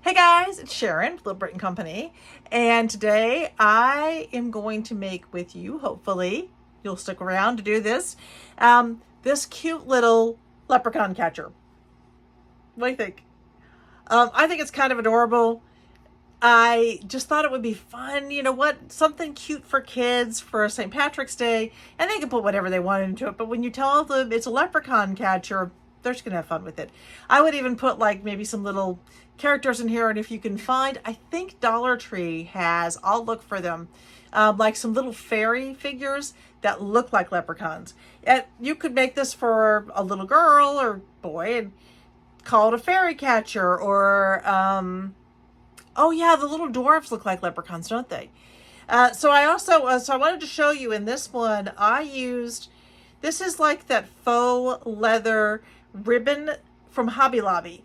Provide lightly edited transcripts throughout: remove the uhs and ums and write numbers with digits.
Hey guys, it's Sharon, Little Britain Company, and today I am going to make with you, hopefully, you'll stick around to do this, this cute little leprechaun catcher. What do you think? I think it's kind of adorable. I just thought it would be fun, you know what, something cute for kids for St. Patrick's Day, and they can put whatever they want into it, but when you tell them it's a leprechaun catcher, they're just gonna have fun with it. I would even put like maybe some little characters in here, and if you can find, I think Dollar Tree has, I'll look for them, like some little fairy figures that look like leprechauns. And you could make this for a little girl or boy and call it a fairy catcher, or oh yeah, the little dwarfs look like leprechauns, don't they? So I also, so I wanted to show you in this one, I used, this is like that faux leather ribbon from Hobby Lobby.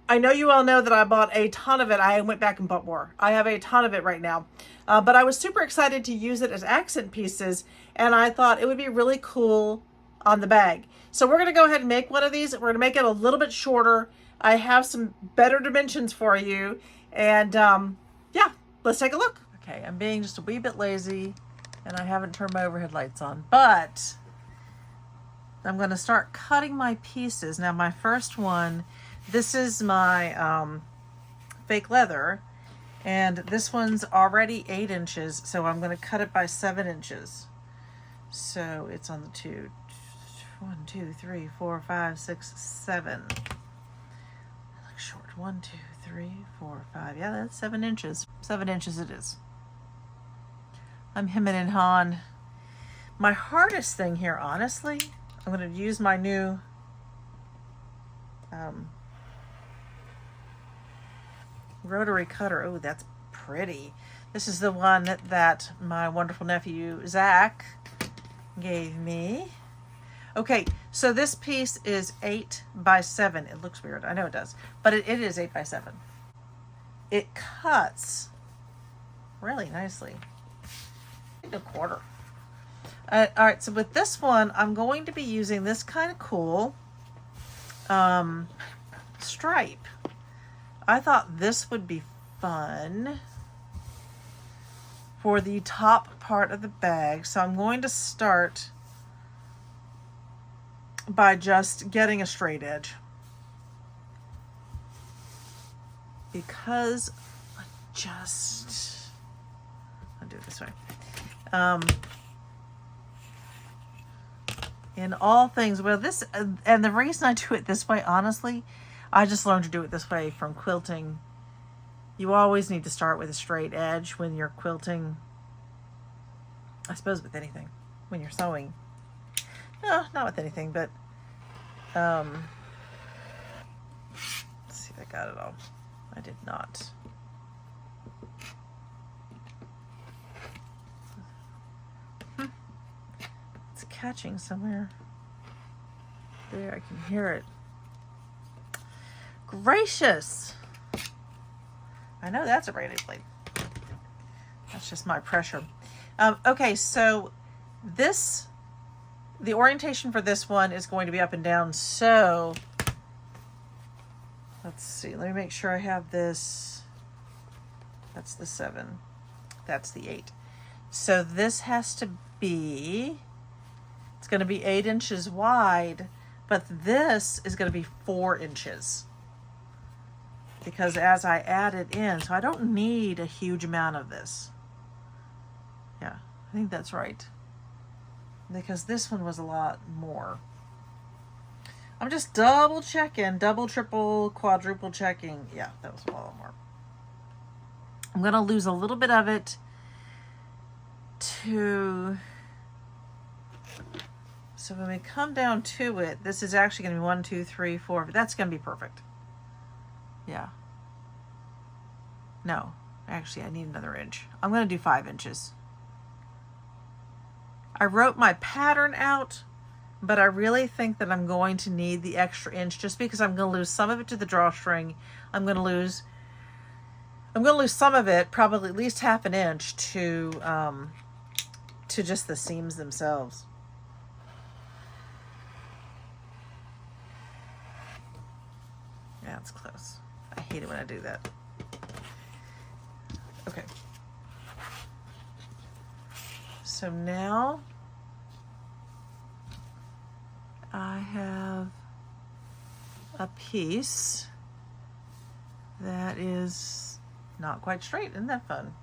I know you all know that I bought a ton of it. I went back and bought more. I have a ton of it right now. But I was super excited to use it as accent pieces, and I thought it would be really cool on the bag. So we're going to go ahead and make one of these. We're going to make it a little bit shorter. I have some better dimensions for you. And yeah, let's take a look. Okay, I'm being just a wee bit lazy, and I haven't turned my overhead lights on, but I'm going to start cutting my pieces. Now my first one, this is my fake leather, and this one's already 8 inches, so I'm going to cut it by 7 inches. So it's on the 1, 2, 3, 4, 5, 6, 7. It looks short. 1, 2, 3, 4, 5. Yeah, that's 7 inches. 7 inches it is. I'm hemming and hawing. My hardest thing here, honestly, I'm going to use my new rotary cutter. Oh, that's pretty. This is the one that my wonderful nephew Zach gave me. Okay, so this piece is 8 by 7. It looks weird, I know it does, but it is 8 by 7. It cuts really nicely. A quarter. All right, so with this one, I'm going to be using this kind of cool stripe. I thought this would be fun for the top part of the bag. So I'm going to start by just getting a straight edge, because I'll do it this way. In all things, well, this, and the reason I do it this way, honestly, I just learned to do it this way from quilting. You always need to start with a straight edge when you're quilting. I suppose with anything, when you're sewing. No, not with anything, but let's see if I got it all. I did not. It's catching somewhere. There, I can hear it. Gracious! I know that's a braided blade. That's just my pressure. Okay, so this, the orientation for this one is going to be up and down. So let's see, let me make sure I have this. That's the 7. That's the 8. So this has to be, it's going to be 8 inches wide, but this is going to be 4 inches. Because as I add it in, so I don't need a huge amount of this. Yeah, I think that's right. Because this one was a lot more. I'm just double checking, double, triple, quadruple checking. Yeah, that was a lot more. I'm going to lose a little bit of it to, so when we come down to it, this is actually going to be 1, 2, 3, 4. That's going to be perfect. Yeah. No, actually I need another inch. I'm going to do 5 inches. I wrote my pattern out, but I really think that I'm going to need the extra inch just because I'm going to lose some of it to the drawstring. I'm going to lose some of it, probably at least half an inch to just the seams themselves. Yeah, it's close. I hate it when I do that. Okay. So now I have a piece that is not quite straight. Isn't that fun?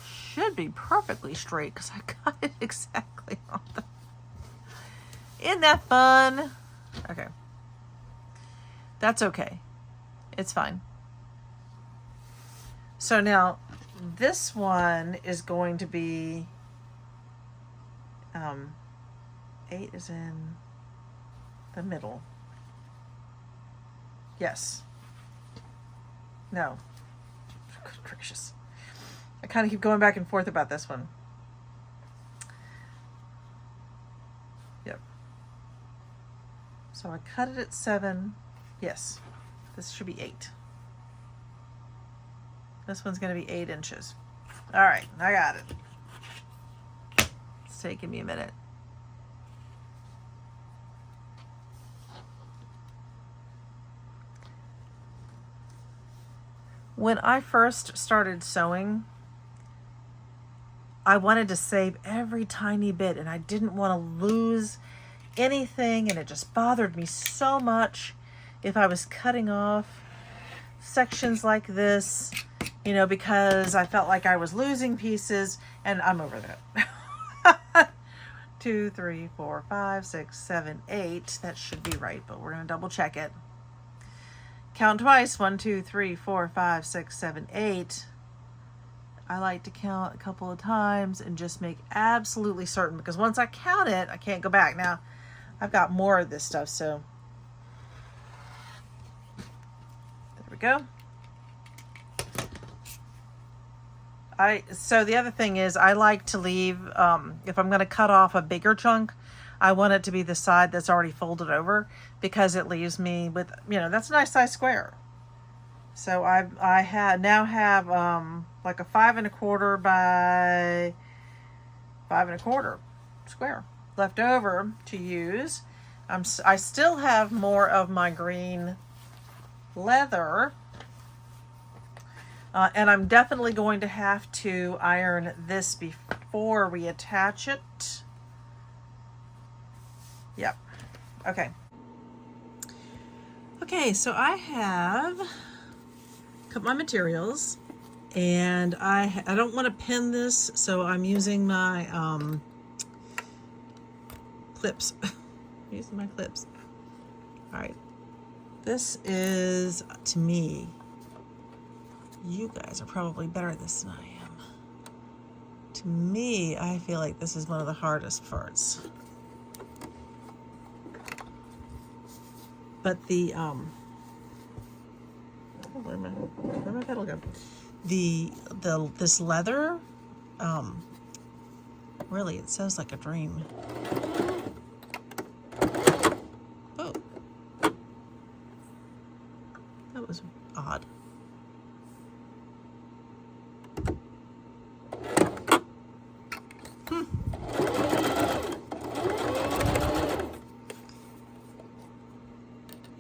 Should be perfectly straight because I got it exactly on the... Isn't that fun? Okay. That's okay. It's fine. So now this one is going to be 8 is in the middle. Yes. No. Good gracious. I kind of keep going back and forth about this one. Yep. So I cut it at 7. Yes. This should be 8. This one's going to be 8 inches. All right. I got it. It's taking me a minute. When I first started sewing, I wanted to save every tiny bit and I didn't want to lose anything, and it just bothered me so much if I was cutting off sections like this, you know, because I felt like I was losing pieces, and I'm over that. 2, 3, 4, 5, 6, 7, 8. That should be right, but we're going to double check it. Count twice. 1, 2, 3, 4, 5, 6, 7, 8. I like to count a couple of times and just make absolutely certain, because once I count it, I can't go back. Now, I've got more of this stuff, so there we go. So the other thing is, I like to leave, if I'm going to cut off a bigger chunk, I want it to be the side that's already folded over, because it leaves me with, you know, that's a nice size square. So I now have like a 5 1/4 by 5 1/4 square left over to use. I still have more of my green leather, and I'm definitely going to have to iron this before we attach it. Yep. Okay. Okay, so I have cut my materials, and I don't want to pin this, so I'm using my clips. I'm using my clips. All right. This is, to me, you guys are probably better at this than I am. To me, I feel like this is one of the hardest parts. But the where'd my pedal go? This leather, really, it sounds like a dream. Oh, that was odd.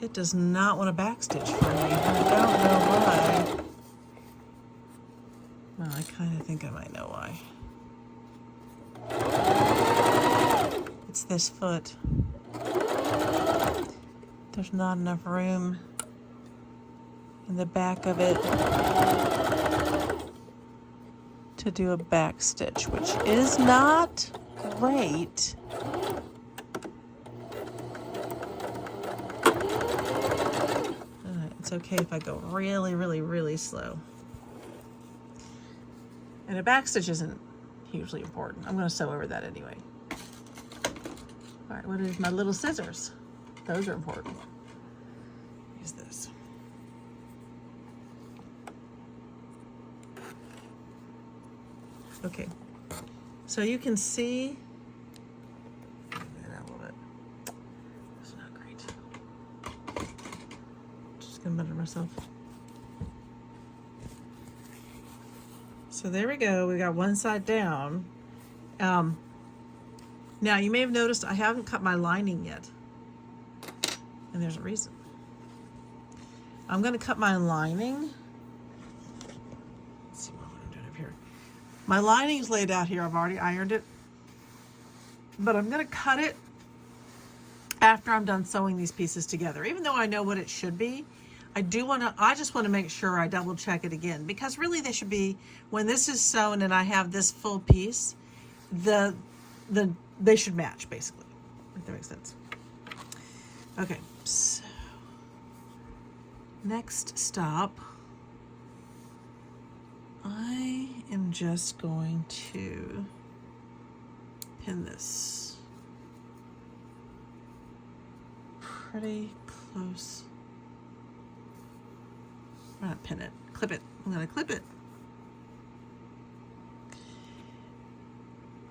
It does not want to backstitch for me. I don't know why. Well, I kind of think I might know why. It's this foot. There's not enough room in the back of it to do a backstitch, which is not great. It's okay if I go really, really, really slow. And a backstitch isn't hugely important. I'm going to sew over that anyway. All right, what is my little scissors? Those are important. Use this. Okay, so you can see. Better myself. So there we go. We got one side down. Now you may have noticed I haven't cut my lining yet, and there's a reason. I'm going to cut my lining My lining's laid out here. I've already ironed it. But I'm going to cut it after I'm done sewing these pieces together. Even though I know what it should be, I just want to make sure I double check it again, because really they should be, when this is sewn and I have this full piece, they should match basically, if that makes sense. Okay, so next stop, I am just going to pin this pretty close. I'm not pin it, clip it. I'm gonna clip it.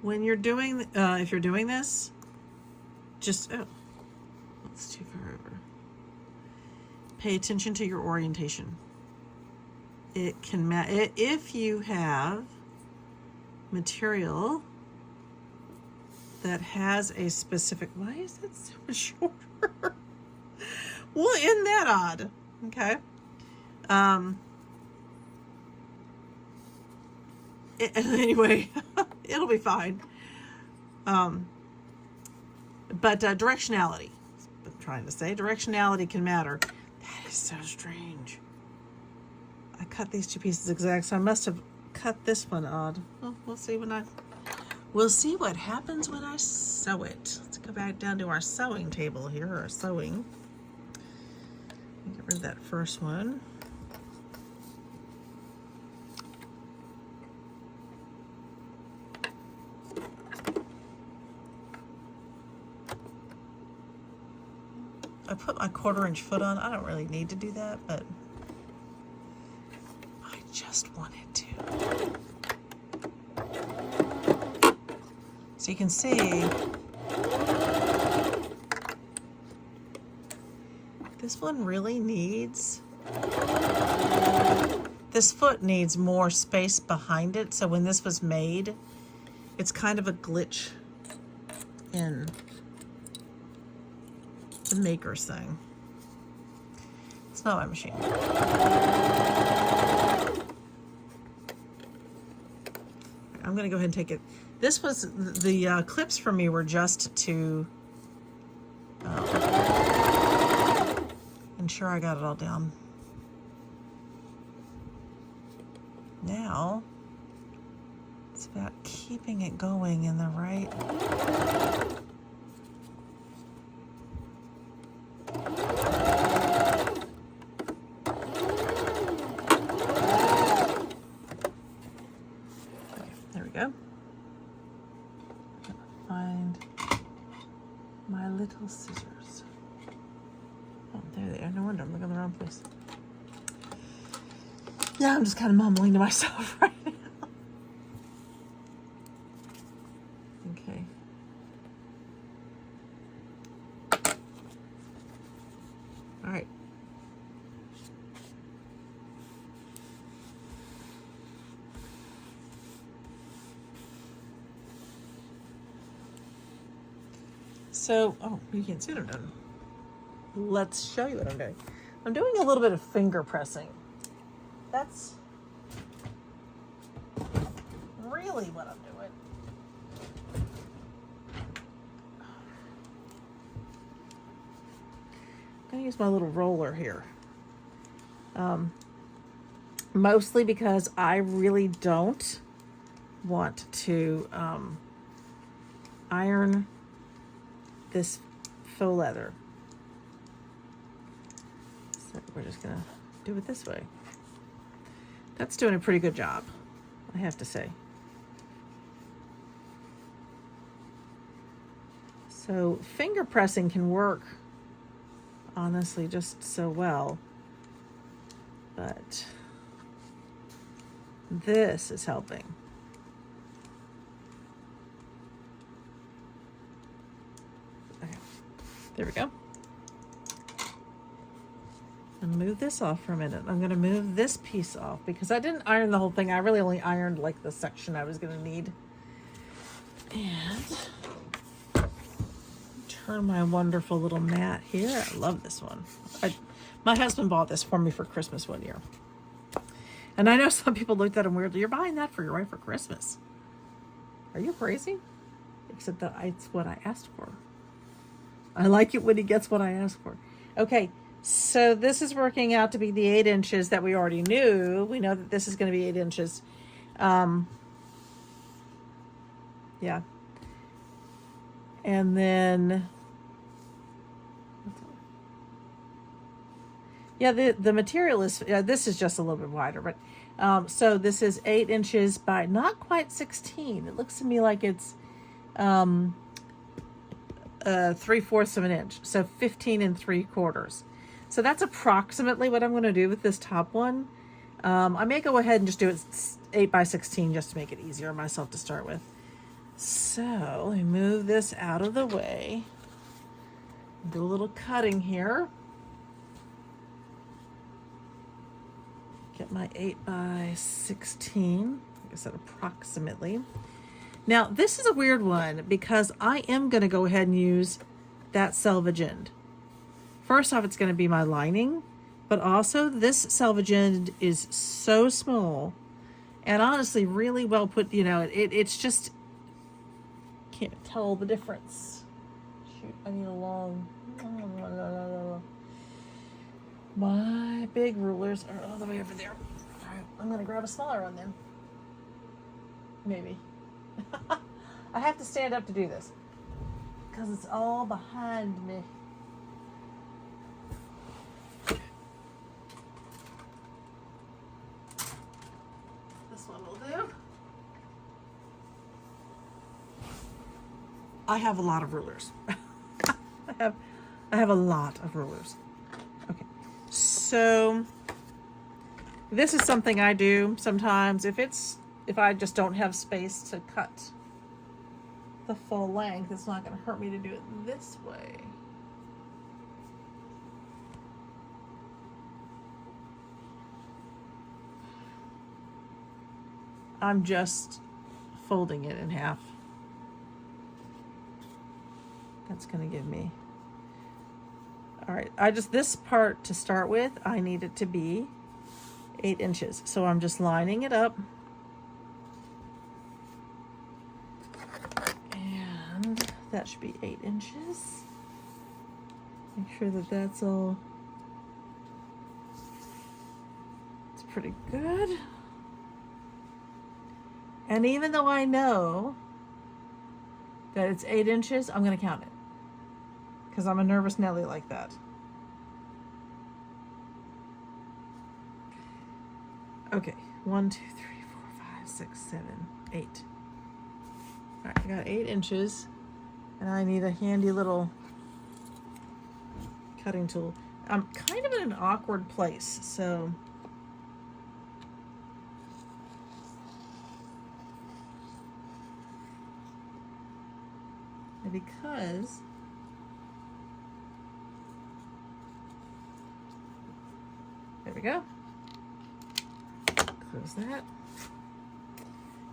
When you're doing, if you're doing this, just, oh, that's too far over. Pay attention to your orientation. It can if you have material that has a specific, why is that so much shorter? Well, isn't that odd? Okay. Anyway, it'll be fine. But directionality, I'm trying to say, directionality can matter. That is so strange. I cut these two pieces exact, so I must have cut this one odd. Well, we'll see we'll see what happens when I sew it. Let's go back down to our sewing table here, our sewing. Get rid of that first one. I put my 1/4 inch foot on. I don't really need to do that, but I just wanted to. So you can see this one really needs, this foot needs more space behind it. So when this was made, it's kind of a glitch in the maker's thing. It's not my machine. I'm gonna go ahead and take it. This was, the clips for me were just to ensure I got it all down. Now, it's about keeping it going in the right. Scissors. Oh, there they are. No wonder I'm looking in the wrong place. Yeah, I'm just kind of mumbling to myself right now. Okay. All right. So, oh, you can't see what I'm doing. Let's show you what I'm doing. I'm doing a little bit of finger pressing. That's really what I'm doing. I'm going to use my little roller here. Mostly because I really don't want to iron this faux leather. So we're just gonna do it this way. That's doing a pretty good job, I have to say. So finger pressing can work, honestly, just so well. But this is helping. There we go. And move this off for a minute. I'm going to move this piece off because I didn't iron the whole thing. I really only ironed like the section I was going to need. And turn my wonderful little mat here. I love this one. My husband bought this for me for Christmas one year. And I know some people looked at him weirdly. You're buying that for your wife for Christmas. Are you crazy? Except that it's what I asked for. I like it when he gets what I asked for. Okay, so this is working out to be the 8 inches that we already knew. We know that this is going to be 8 inches. Yeah. And then, yeah, the material is, this is just a little bit wider, but so this is 8 inches by not quite 16. It looks to me like it's 3/4 of an inch, so 15 3/4. So that's approximately what I'm going to do with this top one. I may go ahead and just do it 8 by 16 just to make it easier on myself to start with. So let me move this out of the way. Do a little cutting here. Get my 8 by 16. Like I said, approximately. Now, this is a weird one because I am going to go ahead and use that selvage end. First off, it's going to be my lining, but also this selvage end is so small and honestly really well put. You know, it's just, can't tell the difference. Shoot, I need a long. My big rulers are all the way over there. All right, I'm going to grab a smaller one then. Maybe. I have to stand up to do this because it's all behind me. This one will do. I have a lot of rulers. I have a lot of rulers. Okay. So this is something I do sometimes if I just don't have space to cut the full length. It's not going to hurt me to do it this way. I'm just folding it in half. That's going to give me, all right, this part to start with, I need it to be 8 inches. So I'm just lining it up. And that should be 8 inches. Make sure that that's all, it's pretty good. And even though I know that it's 8 inches, I'm going to count it. Because I'm a nervous Nelly like that. Okay, 1, 2, 3, 4, 5, 6, 7, 8. All right, I got 8 inches, and I need a handy little cutting tool. I'm kind of in an awkward place, so because there we go. Close that.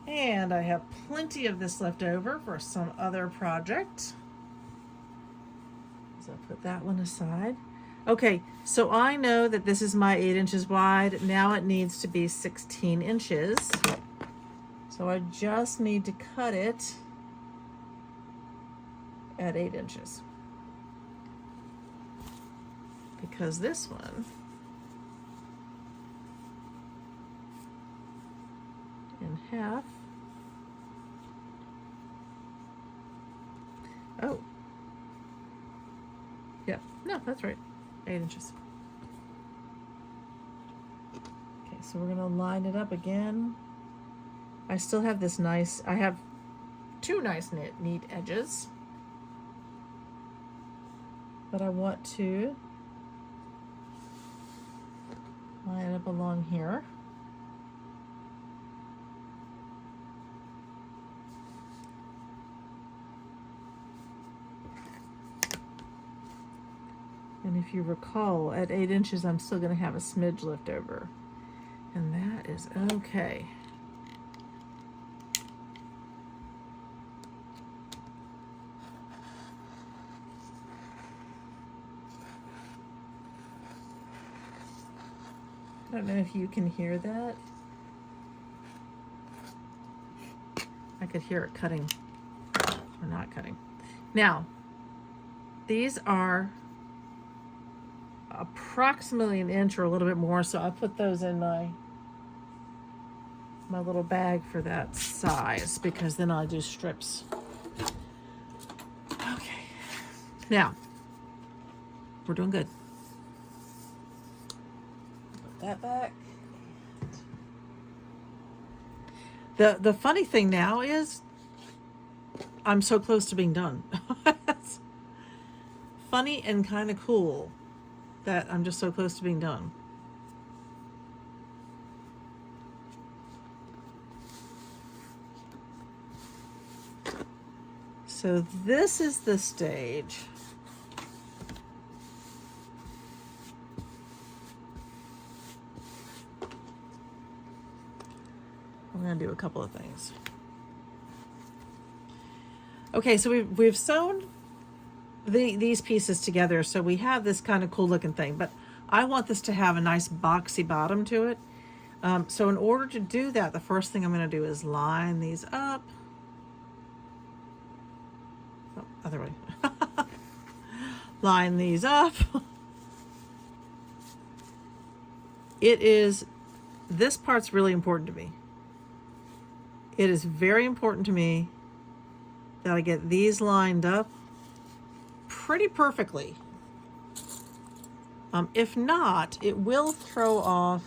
And I have plenty of this left over for some other project. So I'll put that one aside. Okay, so I know that this is my 8 inches wide. Now it needs to be 16 inches. So I just need to cut it at 8 inches. Because this one in half. Oh. Yeah, no, that's right. 8 inches. Okay, so we're gonna line it up again. I still have this nice, I have 2 nice neat edges. But I want to line it up along here. And if you recall, at 8 inches, I'm still going to have a smidge left over. And that is okay. I don't know if you can hear that. could hear it cutting or not cutting. Now, these are approximately an inch or a little bit more, so I put those in my little bag for that size, because then I do strips. Okay, now we're doing good. Put that back. The funny thing now is I'm so close to being done. It's funny and kind of cool that I'm just so close to being done. So this is the stage. I'm going to do a couple of things. Okay, so we've sewn these pieces together, so we have this kind of cool looking thing, but I want this to have a nice boxy bottom to it. So in order to do that, the first thing I'm going to do is line these up. Oh, other way. Line these up. This part's really important to me. It is very important to me that I get these lined up pretty perfectly. If not, it will throw off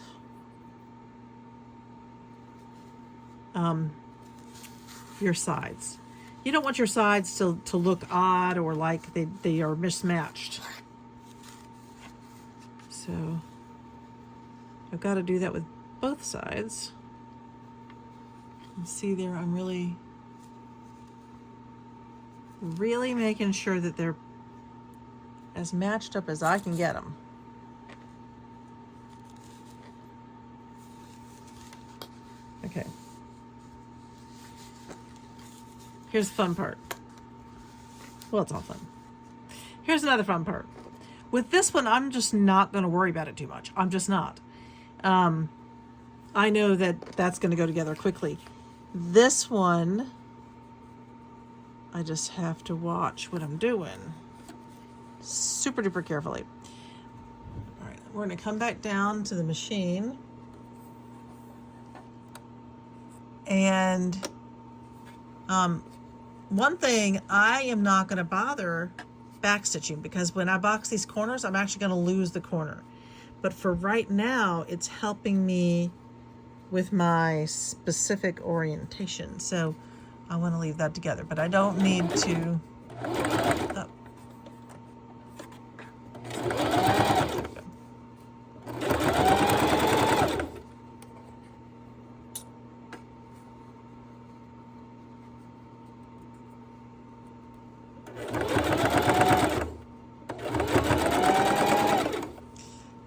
your sides. You don't want your sides to look odd or like they are mismatched. So I've got to do that with both sides. See there, I'm really making sure that they're as matched up as I can get them. Okay. Here's the fun part. Well, it's all fun. Here's another fun part. With this one, I'm just not going to worry about it too much. I'm just not. I know that that's going to go together quickly. This one, I just have to watch what I'm doing super duper carefully. All right, we're going to come back down to the machine, and one thing, I am not going to bother backstitching, because when I box these corners, I'm actually going to lose the corner. But for right now, it's helping me with my specific orientation. So I want to leave that together, but I don't need to. Oh.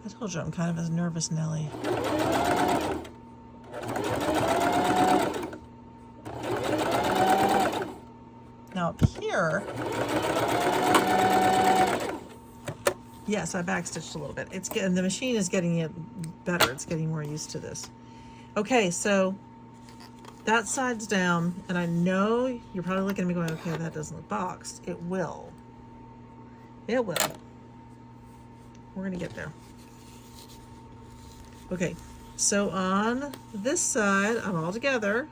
I told you I'm kind of a nervous Nelly. Now up here, yes, I backstitched a little bit. It's getting, the machine is getting it better. It's getting more used to this. Okay, so that side's down, and I know you're probably looking at me going, okay, that doesn't look boxed. It will. It will. We're gonna get there. Okay, so on this side, I'm all together.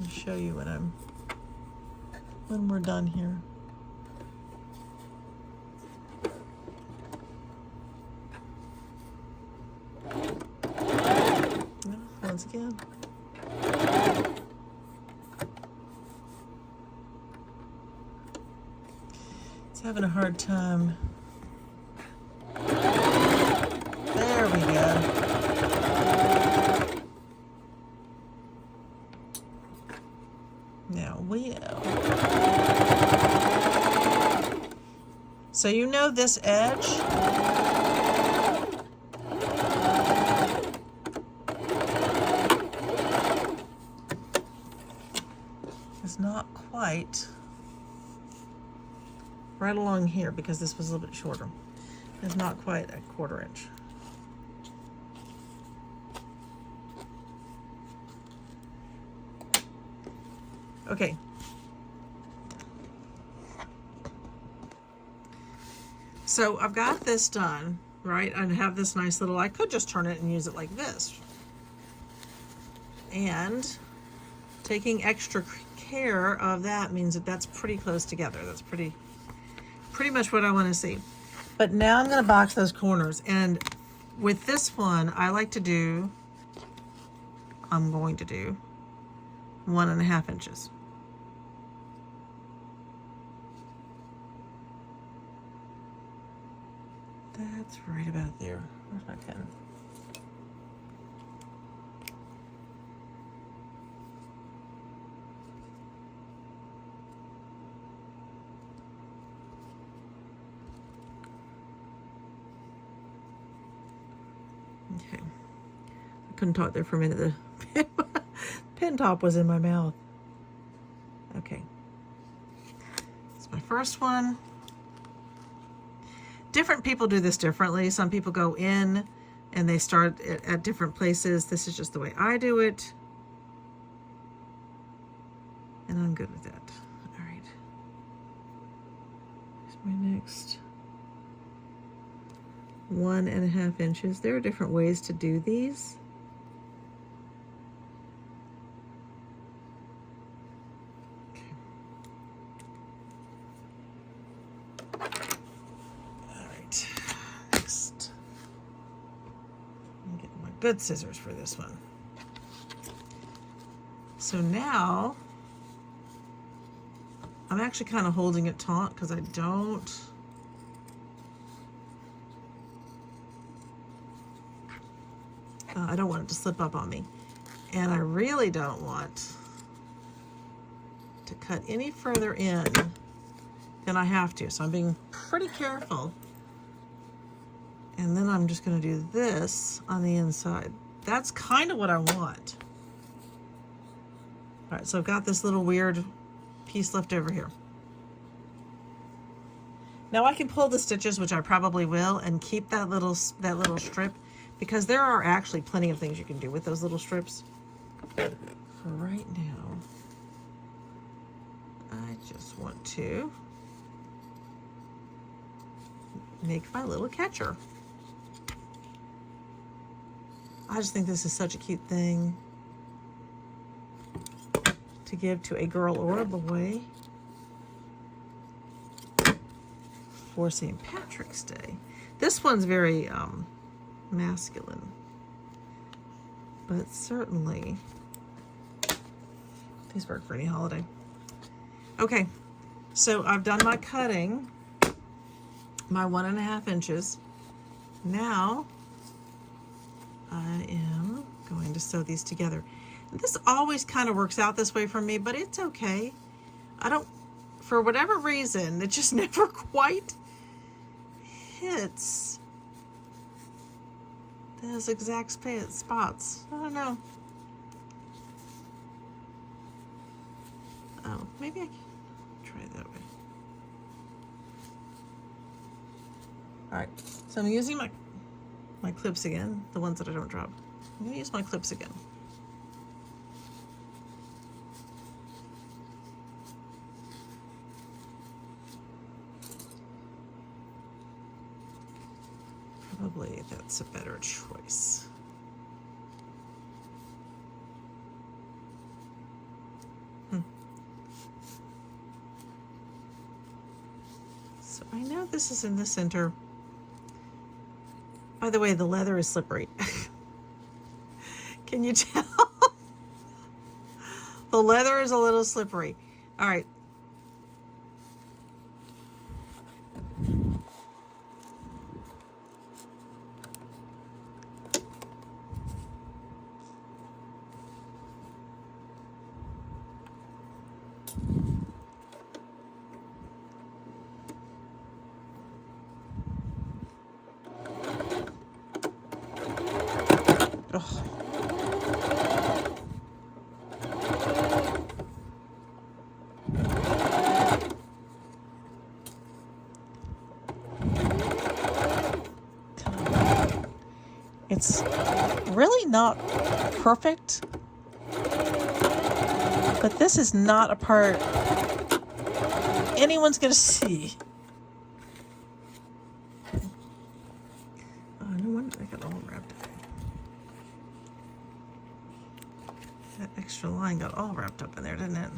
I'll show you when we're done here. Once again. It's having a hard time. There we go. Now we know. So you know this edge is not quite right along here, because this was a little bit shorter. It's not quite a 1/4 inch. Okay. So I've got this done, right? I have this nice little, I could just turn it and use it like this. And taking extra care of that means that that's pretty close together. That's pretty much what I want to see. But now I'm going to box those corners. And with this one, I'm going to do 1.5 inches. That's right about there. Where's my pen? Okay. I couldn't talk there for a minute. The pen top was in my mouth. Okay. It's my first one. Different people do this differently. Some people go in and they start at different places. This is just the way I do it. And I'm good with that. All right. Here's my next 1.5 inches. There are different ways to do these. Good scissors for this one. So now I'm actually kind of holding it taut because I don't want it to slip up on me, and I really don't want to cut any further in than I have to, so I'm being pretty careful. And then I'm just going to do this on the inside. That's kind of what I want. All right, so I've got this little weird piece left over here. Now I can pull the stitches, which I probably will, and keep that little strip, because there are actually plenty of things you can do with those little strips. For right now, I just want to make my little catcher. I just think this is such a cute thing to give to a girl or a boy for St. Patrick's Day. This one's very masculine, but certainly these work for any holiday. Okay, so I've done my cutting, my 1.5 inches. Now I am going to sew these together. This always kind of works out this way for me, but it's okay. For whatever reason, it just never quite hits those exact spots. I don't know. Oh, maybe I can try it that way. All right, so I'm using my clips again, the ones that I don't drop. I'm gonna use my clips again. Probably that's a better choice. So I know this is in the center. By the way, the leather is slippery. Can you tell? The leather is a little slippery. All right. It's really not perfect, But this is not a part anyone's going to see. Oh, no wonder I got all wrapped up. That extra line got all wrapped up in there, didn't it?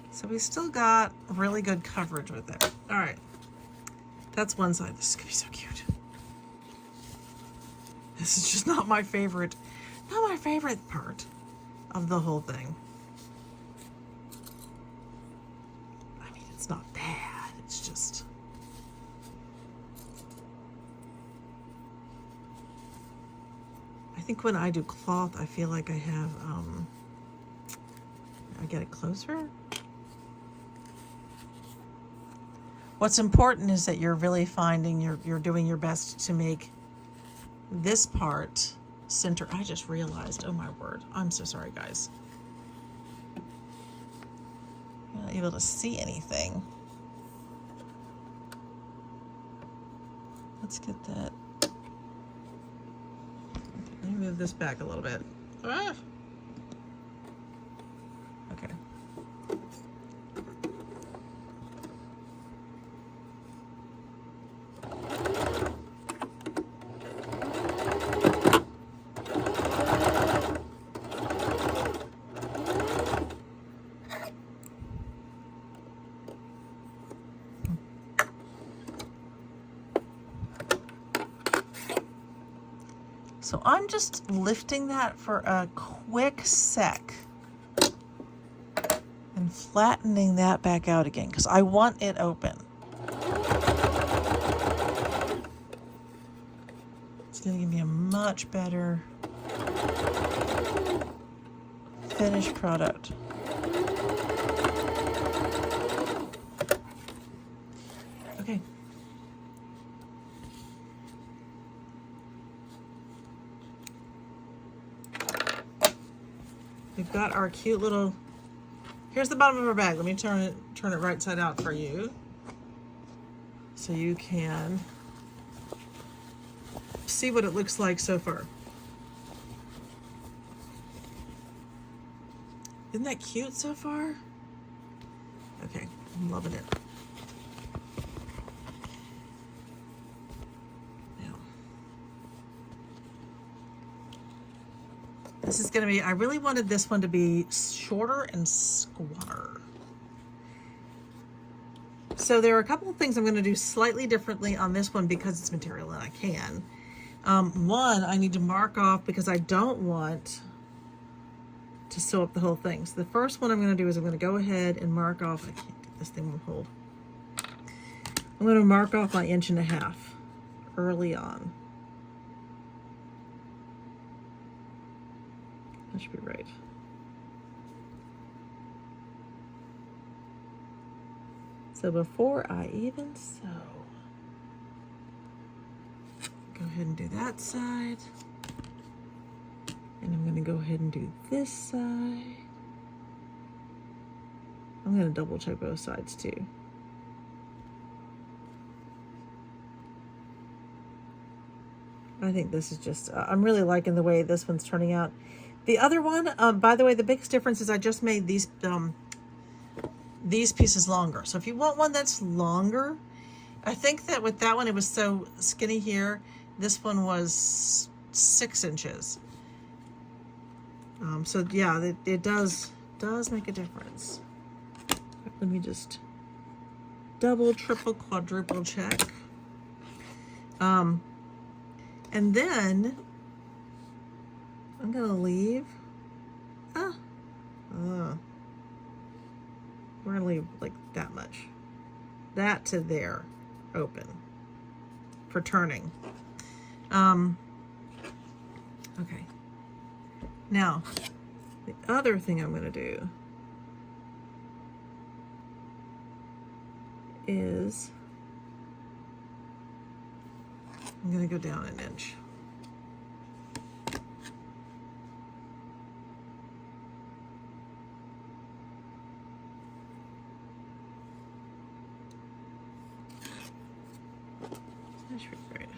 So we still got really good coverage with it. All right, that's one side. This is gonna be so cute. This is just not my favorite part of the whole thing. I mean, it's not bad, it's just, I think when I do cloth, I feel like I have, I get it closer. What's important is that you're really finding, you're doing your best to make this part center. I just realized, oh my word, I'm so sorry, guys. I'm not able to see anything. Let's get that. Let me move this back a little bit. Ah. Okay. So I'm just lifting that for a quick sec and flattening that back out again because I want it open. It's going to give me a much better finished product. Okay. We've got our cute little, here's the bottom of our bag. Let me turn it right side out for you so you can see what it looks like so far. Isn't that cute so far? Okay, I'm loving it. This is going to be, I really wanted this one to be shorter and squatter. So there are a couple of things I'm going to do slightly differently on this one because it's material and I can. One, I need to mark off because I don't want to sew up the whole thing. So the first one I'm going to do is I'm going to go ahead and mark off, I can't get this thing on hold. I'm going to mark off my 1.5 inches early on. That should be right. So before I even sew, go ahead and do that side. And I'm going to go ahead and do this side. I'm going to double check both sides too. I think this is just, I'm really liking the way this one's turning out. The other one, by the way, the biggest difference is I just made these pieces longer. So if you want one that's longer, I think that with that one, it was so skinny here. This one was 6 inches. So yeah, it does make a difference. Let me just double, triple, quadruple check. And then I'm gonna leave, we're gonna leave like that much, that to there, open for turning. Okay. Now, the other thing I'm gonna do is I'm gonna go down 1 inch. That should be great.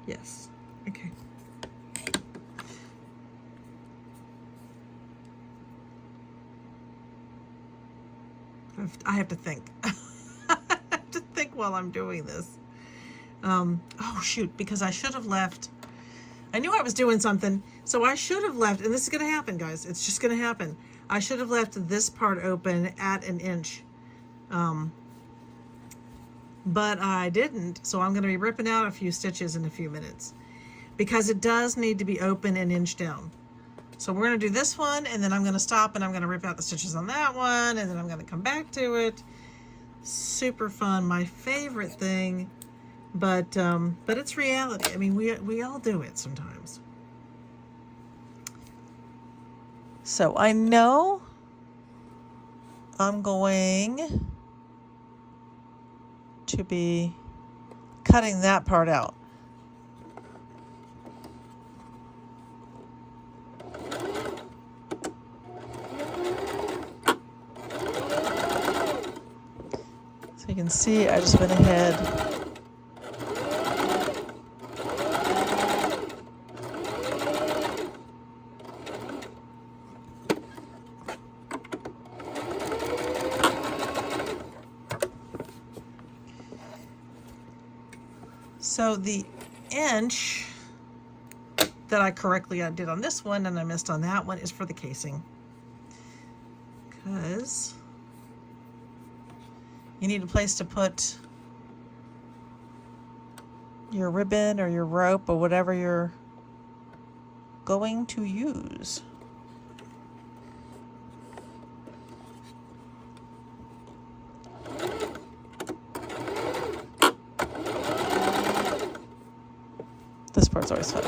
Yes. Okay. I have to think. I have to think while I'm doing this. Oh shoot, because I should have left. I knew I was doing something, so I should have left, and this is going to happen, guys. It's just going to happen. I should have left this part open at 1 inch. But I didn't, so I'm going to be ripping out a few stitches in a few minutes because it does need to be open 1 inch down. So we're going to do this one, and then I'm going to stop, and I'm going to rip out the stitches on that one, and then I'm going to come back to it. Super fun, my favorite thing, but it's reality. I mean, we all do it sometimes. So I know I'm going to be cutting that part out. So you can see I just went ahead . So the inch that I correctly did on this one and I missed on that one is for the casing, because you need a place to put your ribbon or your rope or whatever you're going to use. This part's always fun.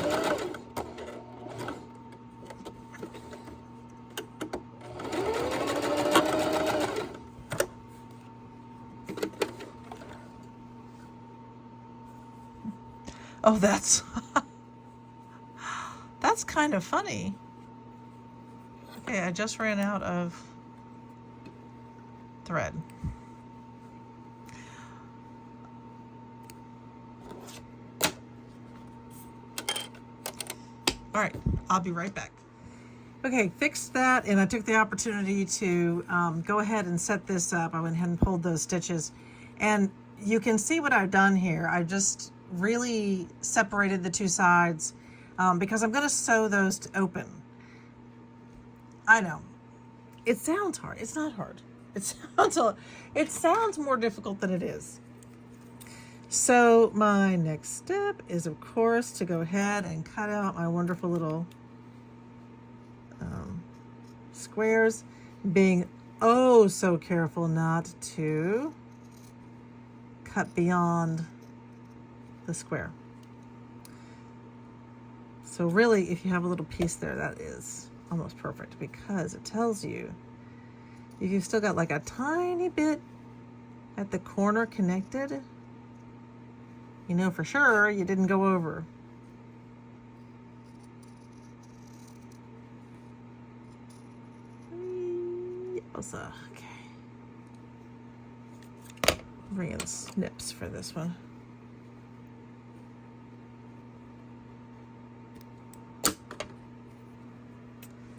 Oh, that's that's kind of funny. Okay, I just ran out of thread. All right, I'll be right back. Okay, fixed that, and I took the opportunity to go ahead and set this up. I went ahead and pulled those stitches, and you can see what I've done here. I just really separated the two sides because I'm going to sew those open. I know, it sounds hard. It's not hard. It sounds more difficult than it is. So my next step is, of course, to go ahead and cut out my wonderful little squares, being oh so careful not to cut beyond the square. So really, if you have a little piece there, that is almost perfect, because it tells you if you've still got like a tiny bit at the corner connected, you know for sure you didn't go over. Okay. Bring in snips for this one.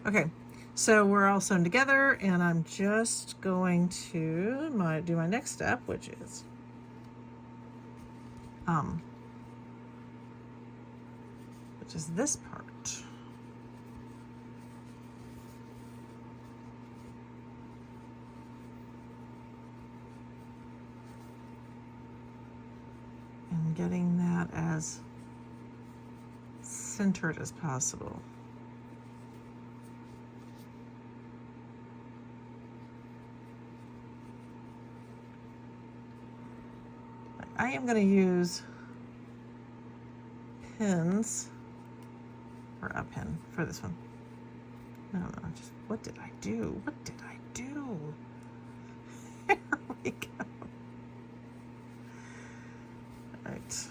Okay, so we're all sewn together, and I'm just going to do my next step, which is this part. And getting that as centered as possible. I am going to use pins, or a pin for this one. No, just what did I do? What did I do? There we go. All right.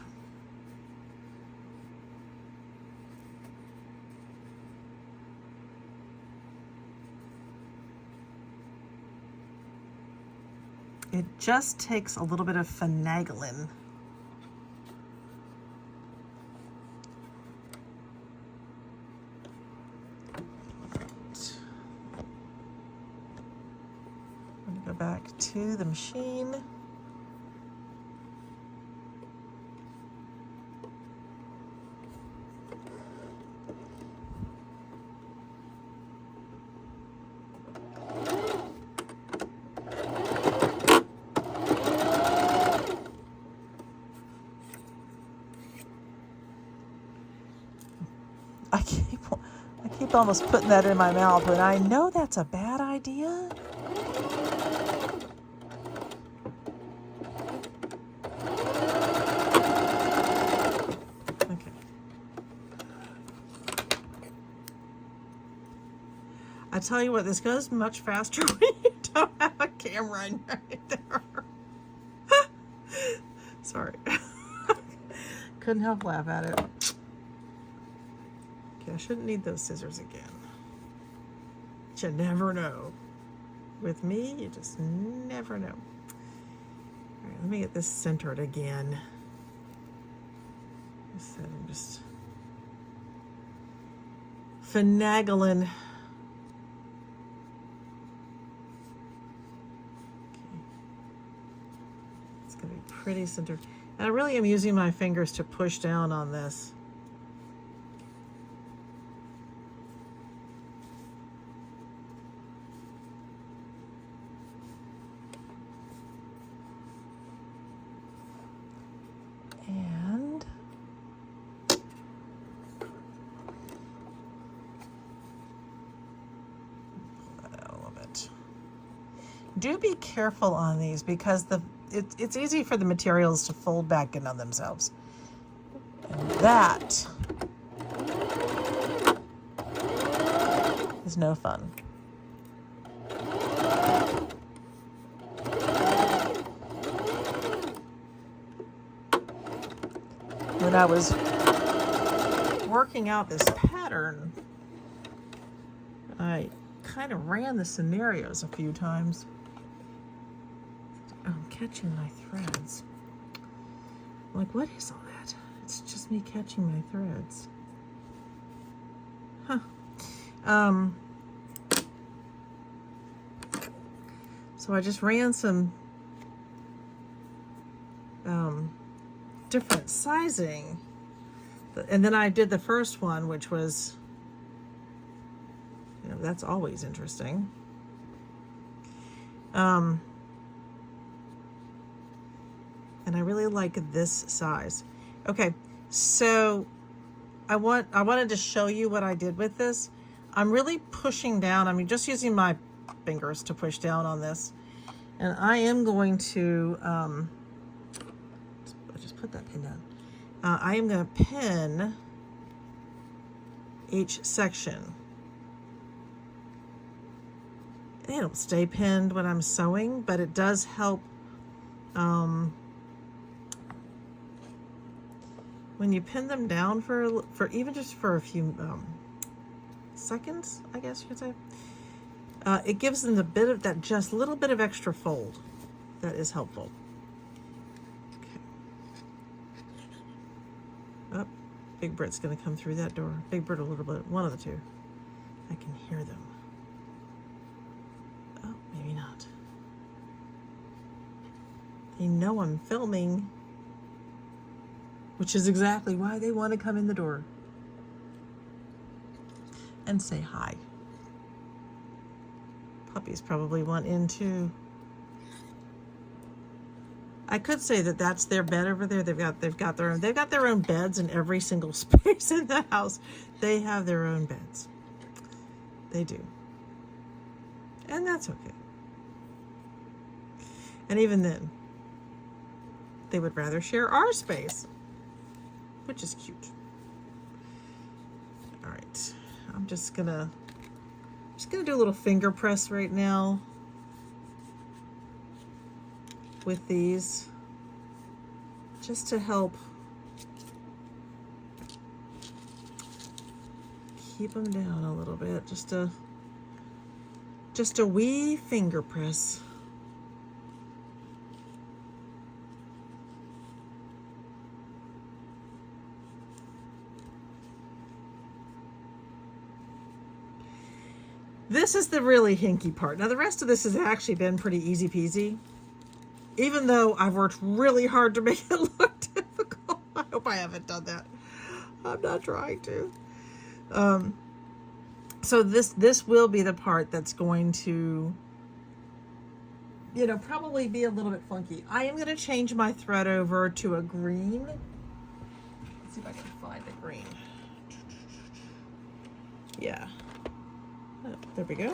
It just takes a little bit of finagling. back to the machine. I keep almost putting that in my mouth, but I know that's a bad idea. Okay. I tell you what, this goes much faster when you don't have a camera in right there. Sorry. Couldn't help laugh at it. Okay, I shouldn't need those scissors again. You never know. With me, you just never know. All right, let me get this centered again. I'm just finagling. Okay. It's gonna be pretty centered. And I really am using my fingers to push down on this. And pull that out a little bit. Do be careful on these because it's easy for the materials to fold back in on themselves. And that is no fun. When I was working out this pattern, I kind of ran the scenarios a few times. I'm catching my threads. I'm like, what is all that? It's just me catching my threads. Huh. So I just ran some different sizing, and then I did the first one, which was, you know, that's always interesting. And I really like this size. Okay, so I wanted to show you what I did with this. I'm really pushing down. I'm just using my fingers to push down on this, and I am going to just put that pin down. I am going to pin each section. They don't stay pinned when I'm sewing, but it does help when you pin them down for even just for a few seconds, I guess you could say. It gives them the bit of that, just little bit of extra fold. That is helpful. Okay. Oh, Big Brit's gonna come through that door. Big Brit, a little bit, one of the two. I can hear them. Oh, maybe not. They know I'm filming, which is exactly why they want to come in the door and say hi. Puppies probably want in too. I could say that that's their bed over there. They've got their own beds in every single space in the house. They have their own beds. They do. And that's okay. And even then, they would rather share our space, which is cute. All right, I'm just gonna do a little finger press right now with these, just to help keep them down a little bit. Just a wee finger press. This is the really hinky part. Now the rest of this has actually been pretty easy peasy, even though I've worked really hard to make it look difficult. I hope I haven't done that. I'm not trying to. So this will be the part that's going to, you know, probably be a little bit funky. I am going to change my thread over to a green. Let's see if I can find the green. Yeah. Oh, there we go.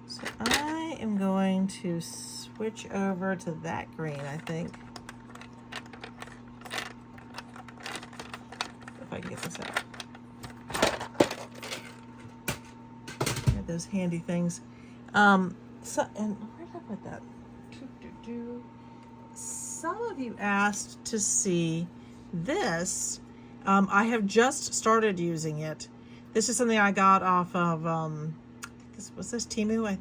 So I am going to switch over to that green, I think. If I can get this out. Got those handy things. So, and where did I put that? Some of you asked to see this. I have just started using it. This is something I got off of, was this Temu? I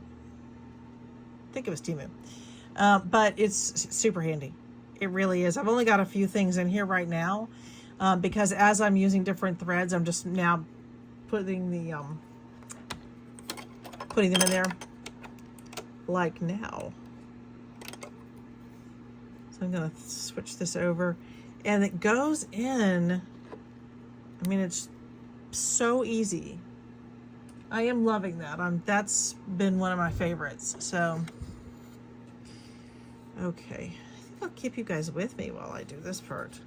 think it was Temu. But it's super handy. It really is. I've only got a few things in here right now, because as I'm using different threads, I'm just now putting them in there. Like now. So I'm going to switch this over, and it goes in. I mean, it's so easy. I am loving that. That's been one of my favorites. So, okay. I think I'll keep you guys with me while I do this part.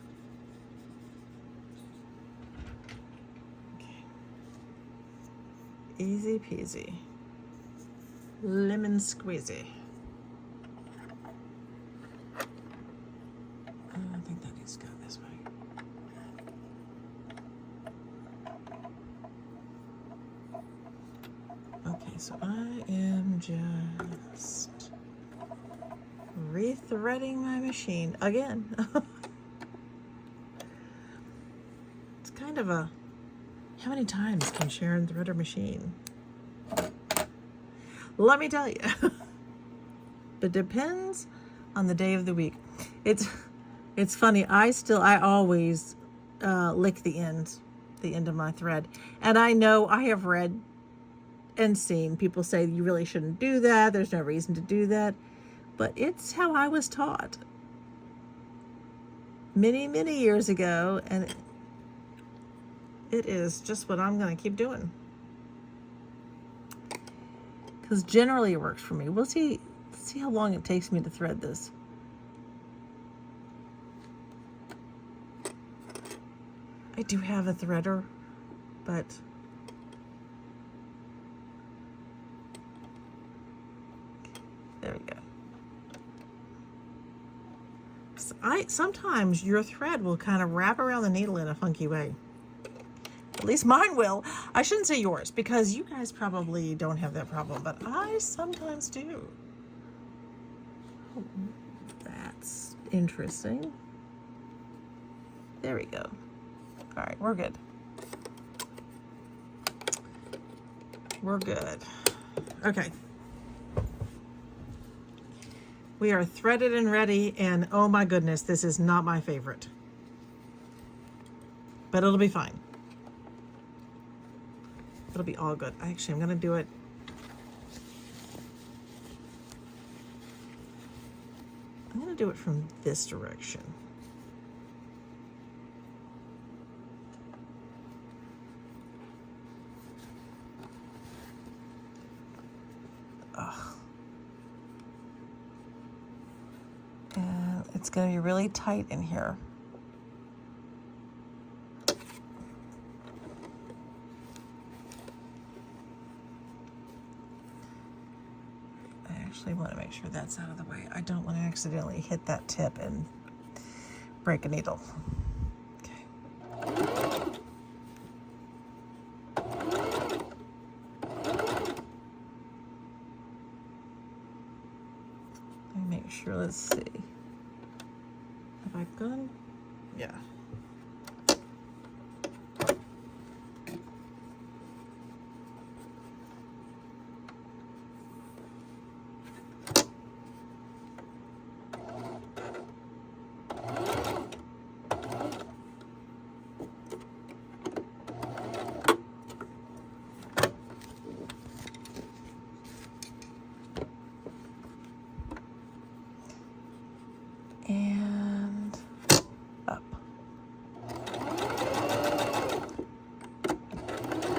Okay. Easy peasy. Lemon squeezy. I think that needs to go this way. Okay, so I am just rethreading my machine again. It's kind of a, how many times can Sharon thread her machine? Let me tell you. It depends on the day of the week. It's funny. I always lick the end of my thread. And I know I have read and seen people say you really shouldn't do that. There's no reason to do that. But it's how I was taught many, many years ago. And it is just what I'm going to keep doing. Because generally it works for me. We'll see how long it takes me to thread this. I do have a threader, but there we go. So sometimes your thread will kind of wrap around the needle in a funky way. At least mine will. I shouldn't say yours, because you guys probably don't have that problem, but I sometimes do. Oh, that's interesting. There we go. All right, we're good. We're good. Okay. We are threaded and ready, and oh my goodness, this is not my favorite. But it'll be fine. It'll be all good. Actually, I'm going to do it. I'm going to do it from this direction. Ugh. And it's going to be really tight in here. I want to make sure that's out of the way. I don't want to accidentally hit that tip and break a needle. Okay. Let me make sure. Let's see. Have I gone? Yeah.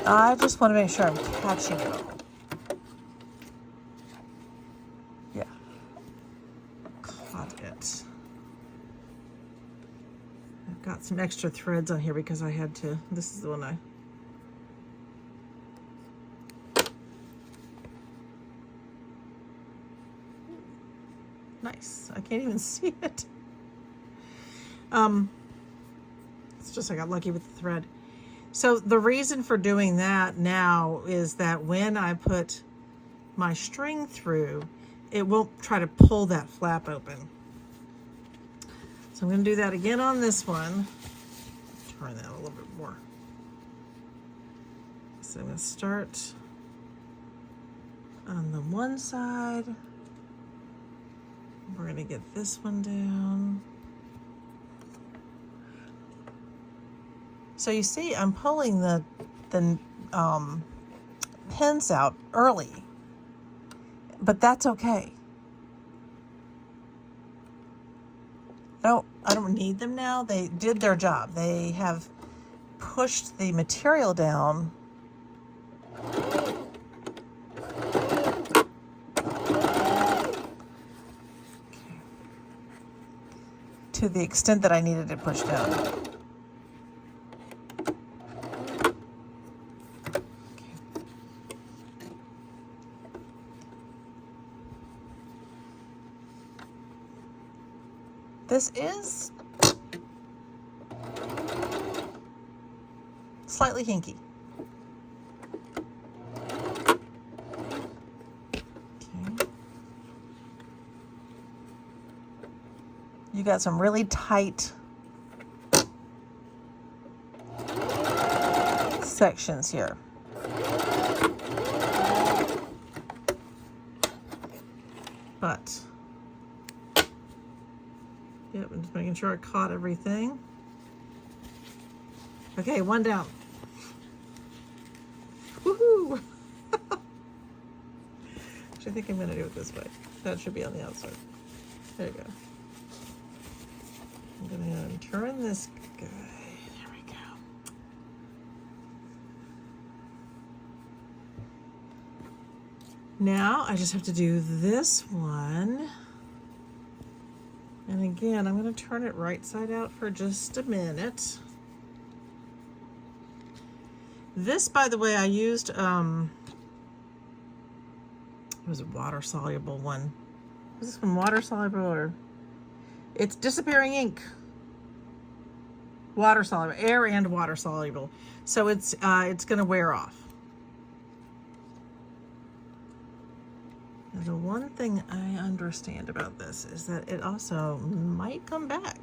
I just want to make sure I'm catching it all. Yeah. Caught it. I've got some extra threads on here because I had to, this is the one I, nice. I can't even see it. It's just I got lucky with the thread. So the reason for doing that now is that when I put my string through, it won't try to pull that flap open. So I'm going to do that again on this one. Turn that a little bit more. So I'm going to start on the one side. We're going to get this one down. So you see, I'm pulling the pins out early, but that's okay. No, I don't need them now. They did their job. They have pushed the material down to the extent that I needed it pushed down. This is slightly hinky. Okay. You got some really tight sections here. But yep, I'm just making sure I caught everything. Okay, one down. Woohoo! Actually, I think I'm going to do it this way. That should be on the outside. There you go. I'm going to turn this guy. There we go. Now I just have to do this one. And again, I'm going to turn it right side out for just a minute. This, by the way, I used, it was a water-soluble one. Was this one water-soluble or? It's disappearing ink. Water-soluble, air and water-soluble. So it's going to wear off. The one thing I understand about this is that it also might come back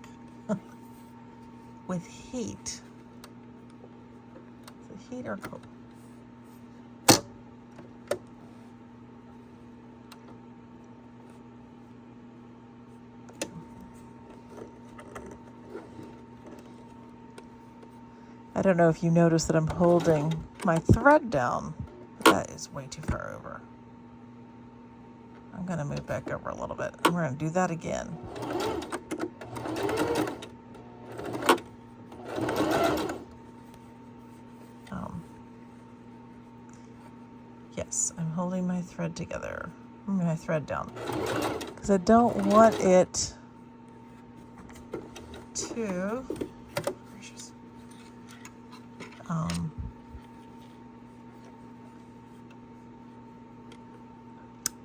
with heat. So heat or cold. I don't know if you notice that I'm holding my thread down. That is way too far over. I'm going to move back over a little bit. And we're going to do that again. Yes, I'm holding my thread together. My thread down. Because I don't want it to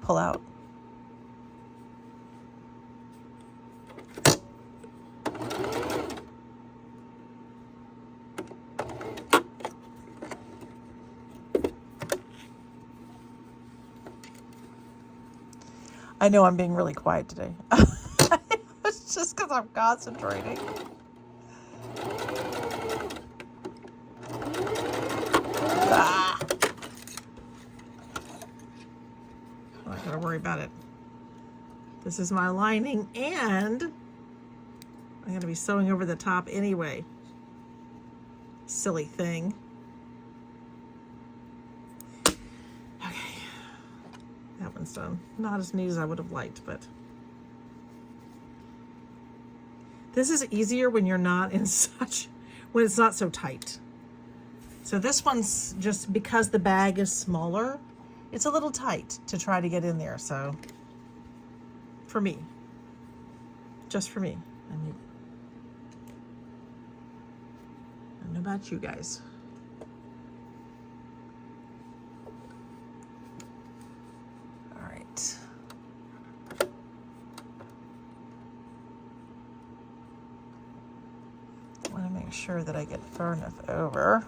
pull out. I know I'm being really quiet today. It's just because I'm concentrating. Ah. I'm not going to worry about it. This is my lining, and I'm going to be sewing over the top anyway. Silly thing. Done. Not as neat as I would have liked, but this is easier when you're not in when it's not so tight. So this one's just because the bag is smaller, it's a little tight to try to get in there. So for me, just for me, I mean, I don't know about you guys. All right. I want to make sure that I get far enough over.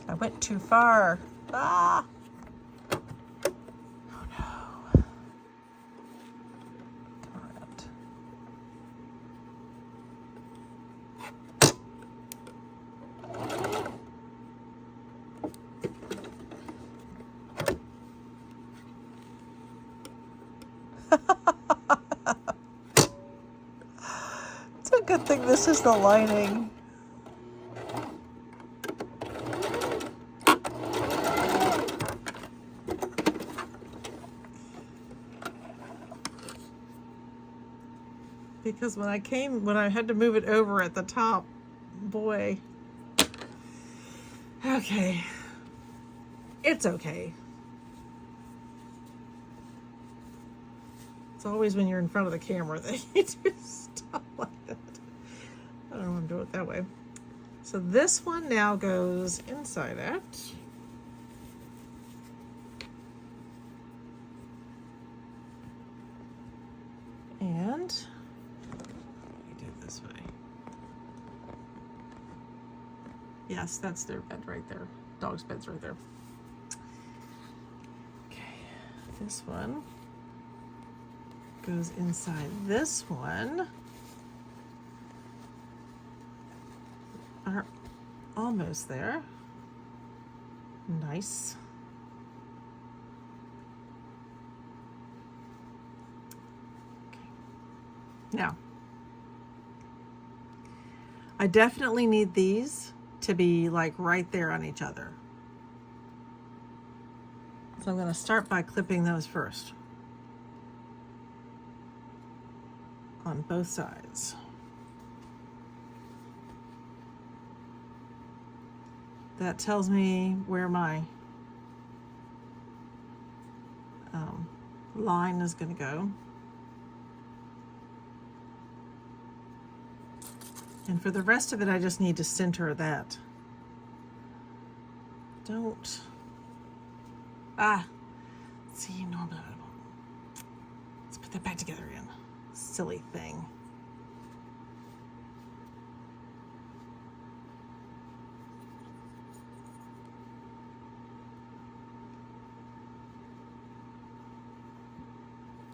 I went too far. Ah! Oh no. Darn it. It's a good thing this is the lining. Because when I had to move it over at the top, boy. Okay. It's okay. It's always when you're in front of the camera that you do stuff like that. I don't know why I'm doing it that way. So this one now goes inside it. And this way. Yes, that's their bed right there. Dog's bed's right there. Okay, this one goes inside this one. Are almost there. Nice. Okay. Now, I definitely need these to be like right there on each other. So I'm going to start by clipping those first on both sides. That tells me where my line is going to go. And for the rest of it, I just need to center that. Don't. See, normally. Let's put that back together again. Silly thing.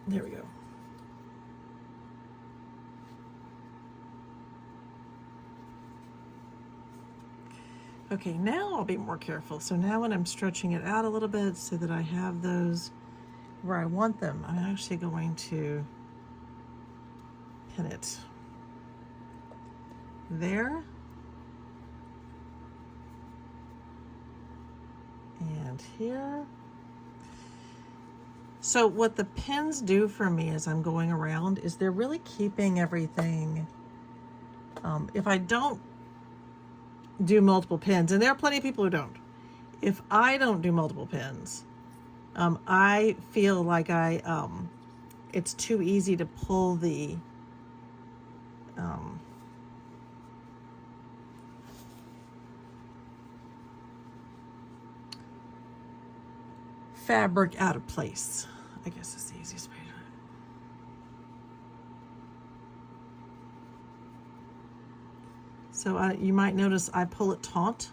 There we go. Okay, now I'll be more careful. So now when I'm stretching it out a little bit so that I have those where I want them, I'm actually going to pin it there and here. So what the pins do for me as I'm going around is they're really keeping everything, if I don't do multiple pins, and there are plenty of people who don't. If I don't do multiple pins, I feel like it's too easy to pull the fabric out of place. I guess it's the easiest way to do it. So you might notice I pull it taut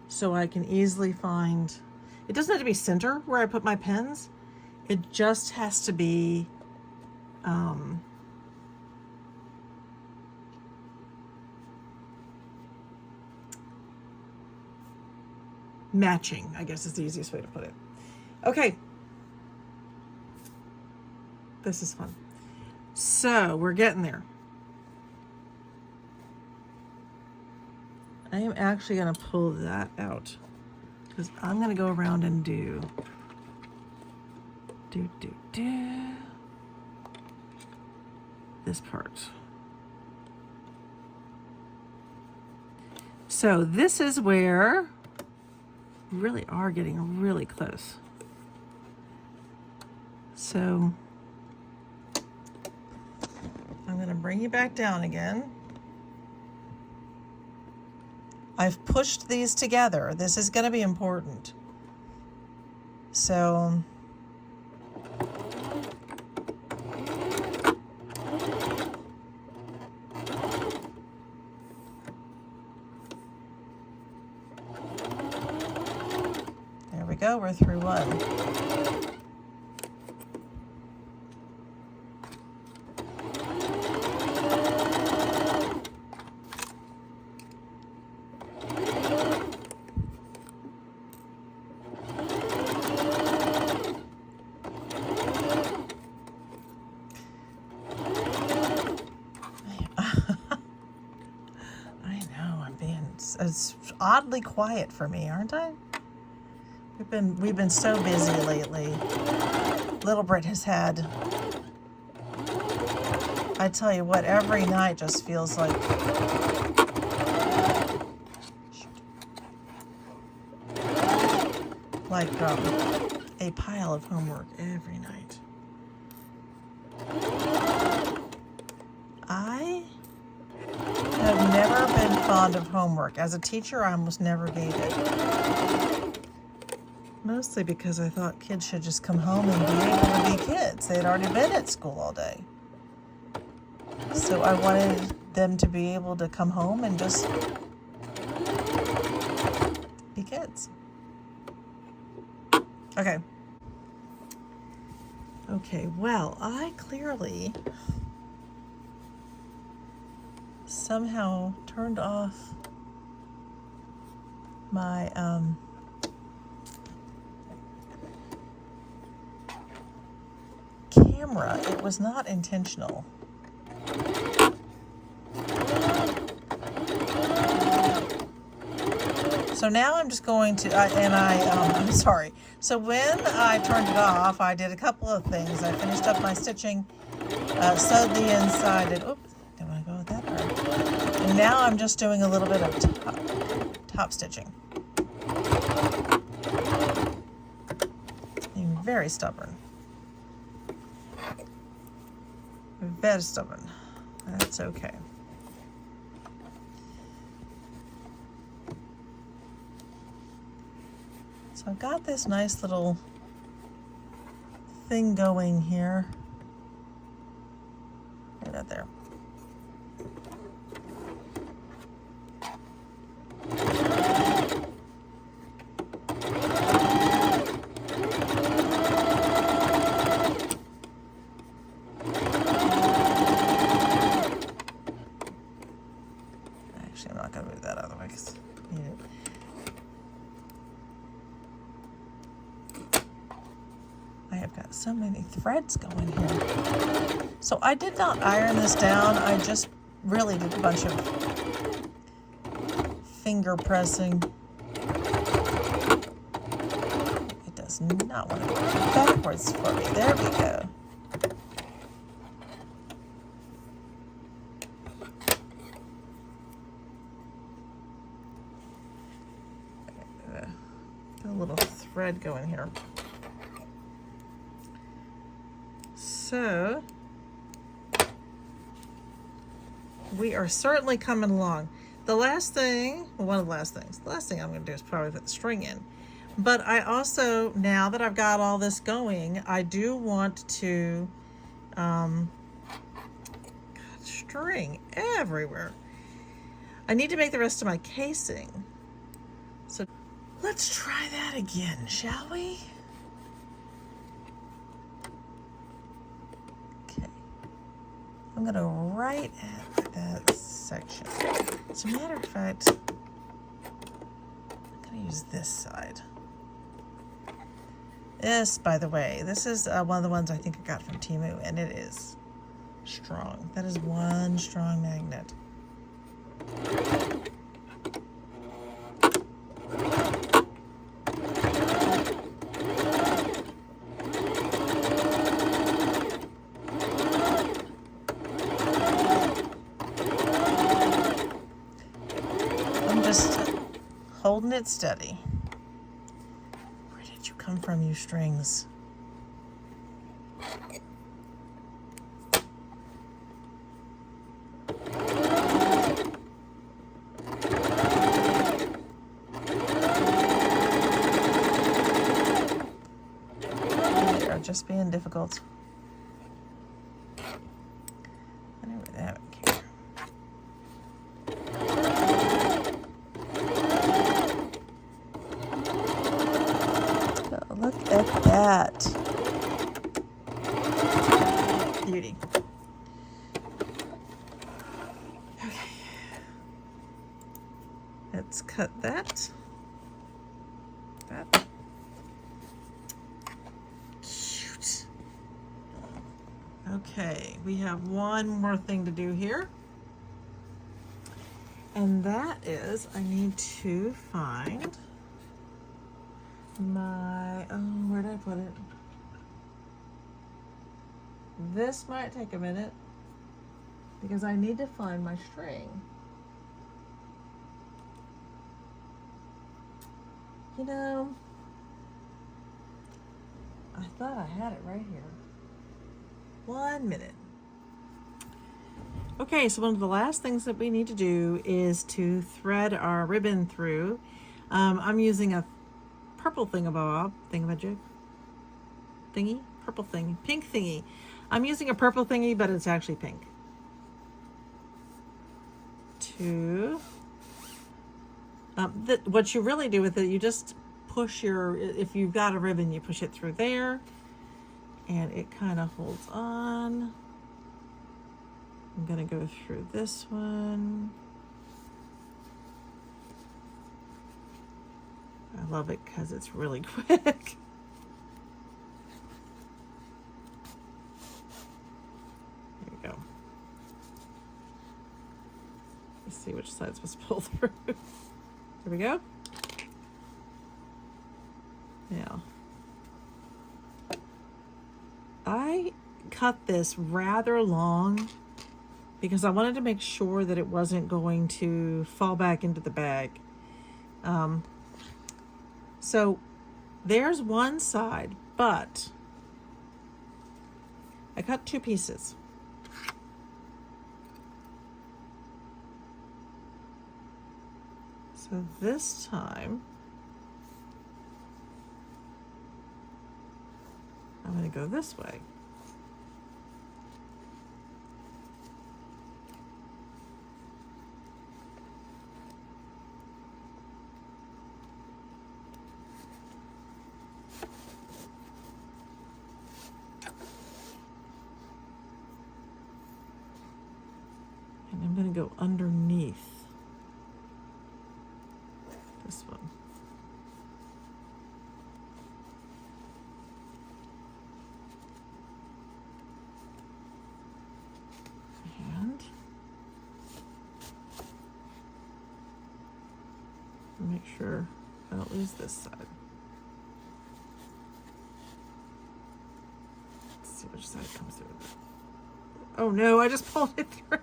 so I can easily find, it doesn't have to be center where I put my pins. It just has to be matching, I guess is the easiest way to put it. Okay. This is fun. So we're getting there. I am actually going to pull that out because I'm going to go around and do this part. So this is where we really are getting really close. So I'm going to bring you back down again. I've pushed these together. This is going to be important. So there we go. We're through one. It's oddly quiet for me, aren't I? We've been so busy lately. Little Brit has had, I tell you what, every night just feels like a pile of homework every night. I have never been fond of homework. As a teacher, I almost never gave it. Mostly because I thought kids should just come home and be able to be kids. They had already been at school all day. So I wanted them to be able to come home and just be kids. Okay. Okay, well, I clearly somehow turned off my camera. It was not intentional. So now I'm just going to, I'm sorry. So when I turned it off, I did a couple of things. I finished up my stitching, sewed the inside, oops, don't want to go with that part. And now I'm just doing a little bit of top stitching. I'm very stubborn. Very stubborn. That's okay. So I've got this nice little thing going here. Right out there. Actually, I'm not going to move that out of the way because I need it. I have got so many threads going here. So I did not iron this down. I just really did a bunch of finger pressing. It does not want to go backwards for me. There we go. Got a little thread going here. So we are certainly coming along. The last thing, well, one of the last things I'm going to do is probably put the string in. But I also, now that I've got all this going, I do want to, string everywhere. I need to make the rest of my casing. So let's try that again, shall we? I'm going to right at that section. As a matter of fact, I'm going to use this side. This, by the way, this is one of the ones I think I got from Temu, and it is strong. That is one strong magnet. it steady. Where did you come from, you strings? They are just being difficult. I don't really have it care. Oh, look at that. Beauty. Okay. Let's cut that. That. Cute. Okay, we have one more thing to do here. And that is, I need to find my, oh, where did I put it? This might take a minute because I need to find my string. You know, I thought I had it right here. 1 minute. Okay, so one of the last things that we need to do is to thread our ribbon through. I'm using a purple thingamajig, purple thingy, pink thingy. I'm using a purple thingy, but it's actually pink. What you really do with it, you just push if you've got a ribbon, you push it through there, and it kind of holds on. I'm gonna go through this one. I love it because it's really quick. There you go. Let's see which side's supposed to pull through. There we go. Now, I cut this rather long because I wanted to make sure that it wasn't going to fall back into the bag. So there's one side, but I cut 2 pieces. So this time, I'm going to go this way. And I'm going to go underneath this one. And make sure I don't lose this side. Let's see which side comes through. Oh no, I just pulled it through.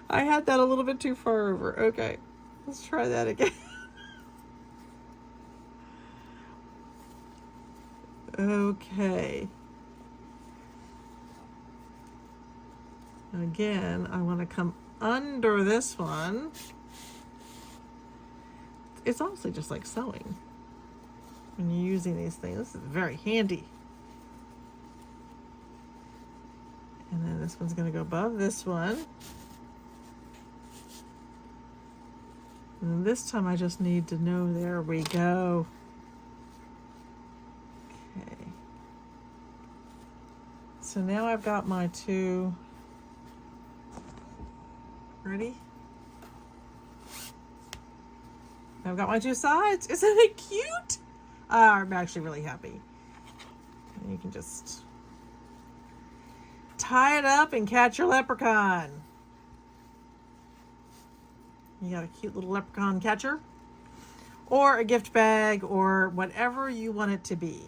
I had that a little bit too far over. Okay, let's try that again. Okay. Again, I want to come under this one. It's honestly just like sewing when you're using these things. This is very handy. And then this one's going to go above this one. And this time I just need to know, there we go. Okay. So now I've got my 2, ready? I've got my 2 sides. Isn't it cute? I'm actually really happy. And you can just tie it up and catch your leprechaun. You got a cute little leprechaun catcher, or a gift bag, or whatever you want it to be.